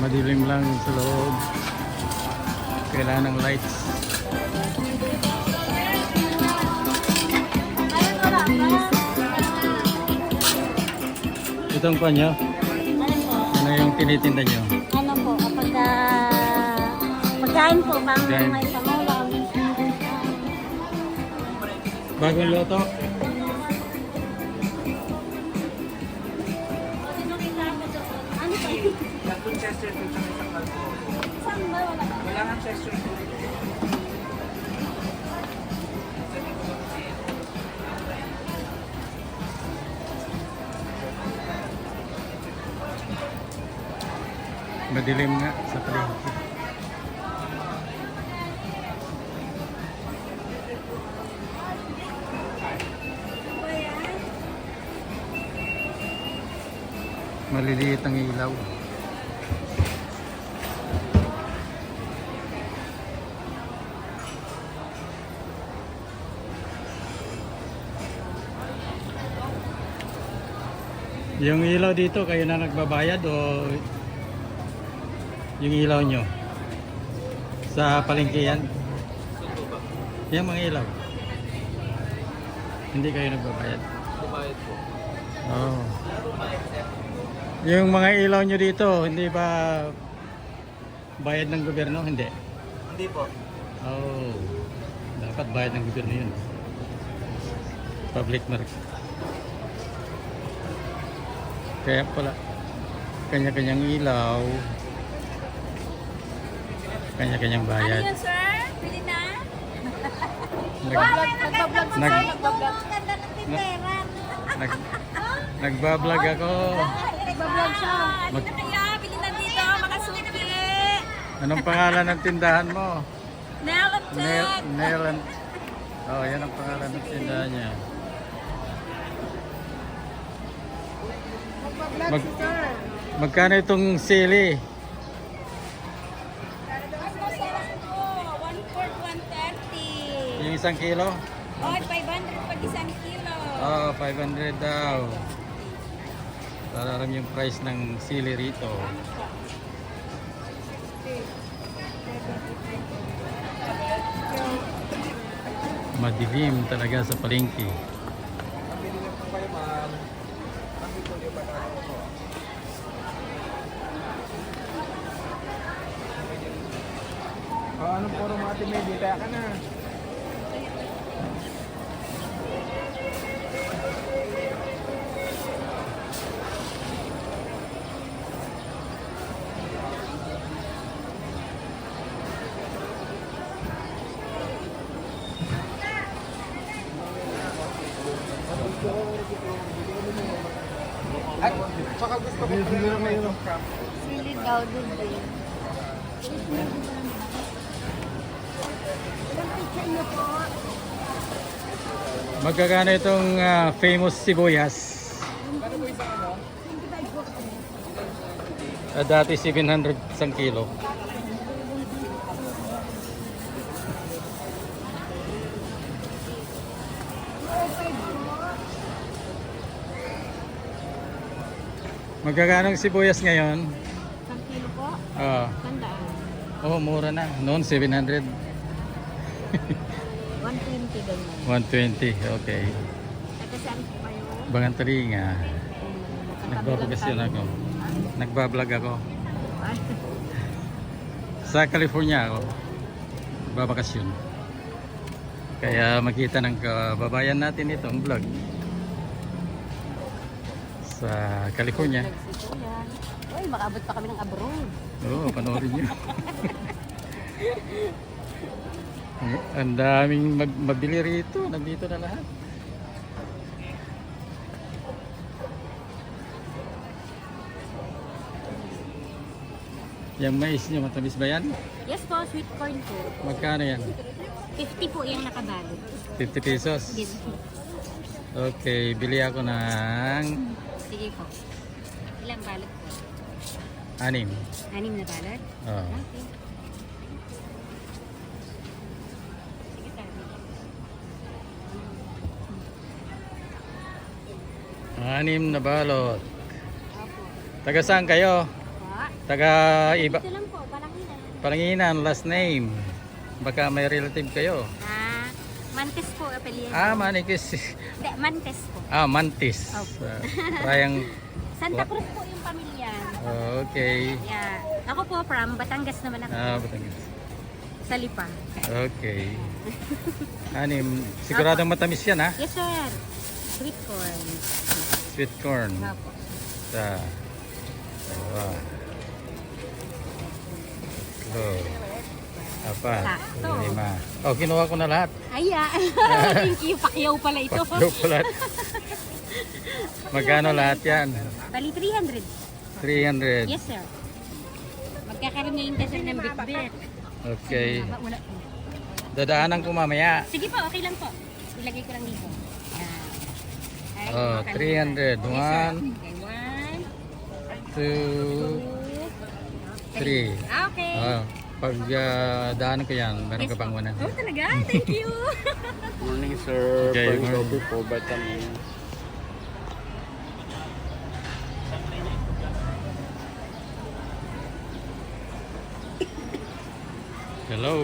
Madilim lang sa loob. Kailangan ng lights. Itong pa nyo? Ano yung tinitinda nyo? Ano po, kapag pagkain po, pang Pagkain. may pangulam. Bagong loto? Ano po? Tatlong Chester po sa isang kalbo. Saan ba wala? Wala nga Chester po. Madilim nga sa palengke. Maliliit ang ilaw. Yung ilaw dito, kayo na nagbabayad o yung ilaw nyo? Sa palengke yan? Yung mga ilaw. Hindi kayo nagbabayad? Kumayad po. Oh. Yung mga ilaw nyo dito, hindi ba bayad ng gobyerno? Hindi. Hindi po. Oh. Dapat bayad ng gobyerno yun. Public market. Kaya pala, kanya-kanyang ilaw, kanya-kanyang Ano bayad. yun, sir? Pili na? Nag, Nag-vlog si Nag- sir. Nag-vlog. Ang ganda ng tindera. nag, nagbablog ako. Nag-vlog siya. Mag- Ano na kaya? Pili na dito, makasuki. Anong pangalan ng tindahan mo? Nail and check. Nail and... Oh, yan ang pangalan ng tindahan niya. Nag-vlog Mag- si sir. Magkano itong sili? Ano sir ako? 1/4, 130. Yung 1 kilo? Oh, 500 pag isang kilo. Oh, 500 daw. Para alam yung price ng sili rito. Madilim talaga sa palengke. Pabili na po kayo, ma'am. Kami po yung pataro po. Anong puro mga ate Medi? Kaya ka na. At saka gusto ko pala may crop. Sili daw din din. Magkakano itong famous sibuyas? Dati 700 isang kilo. Magkakano ang sibuyas ngayon? Isang kilo po? Ah, Tandaan. oh, mura na. Noon 700. 120 ganyan. 120. Okay. At saan po kayo? Bangang Talinga. Nagbabakasyon ako. Nagbablog ako. Sa California ako. Nagbabakasyon. Kaya makita ng kababayan natin itong vlog. Sa California. Uy, makaabot pa kami ng abroad. Oo, panoorin nyo. Ang daming mabili rito. Nandito na lahat. Yung mais nyo, matamis ba yan? Yes po, sweet corn po. Magkano yan? 50 po yung nakabalot. 50 pesos? Yes po. Okay, bili ako ng Sige po. Ilang balot po? 6. 6 na balot? Oh. Okay. Sige tayo. 6 na balot. Opo. Taga saan kayo? Pa? Taga iba. Ito lang po, Balanginan. Palanginan, last name. Baka may relative kayo. Mantis po, apelyido. Manikis. Hindi, Mantis po. Mantis. Opo. Rayang. Santa Cruz po yung pamilya. Okay. Yeah. Ako po from Batangas naman ako. Batangas. Sa Lipa. Okay. Anim, siguradong matamis yan ha? Yes, sir. Sweet corn. Sweet corn. Opo. Sa. Wow. Apat. Sakto. Lima. Oh, kinuha ko na lahat. Aya. Thank you. Pakyaw pala ito. Pakyo ko lahat. Magkano lahat yan? Bali 300. 300. Yes, sir. Magkakaroon ngayon kasi ng bit-bit. Okay. Wala po. Dadaanan ko mamaya. Sige po, okay lang po. Ilagay ko lang dito. Yan. Ay, Oh, makalimutan. 300. Yes, sir. One, Okay, 1, two, 2, three. Okay. Pag daanan ko yan, meron ka pang 100. Oh, talaga? Thank you. Morning, sir. Okay, Pang morning. coffee po, vitamin. Hello.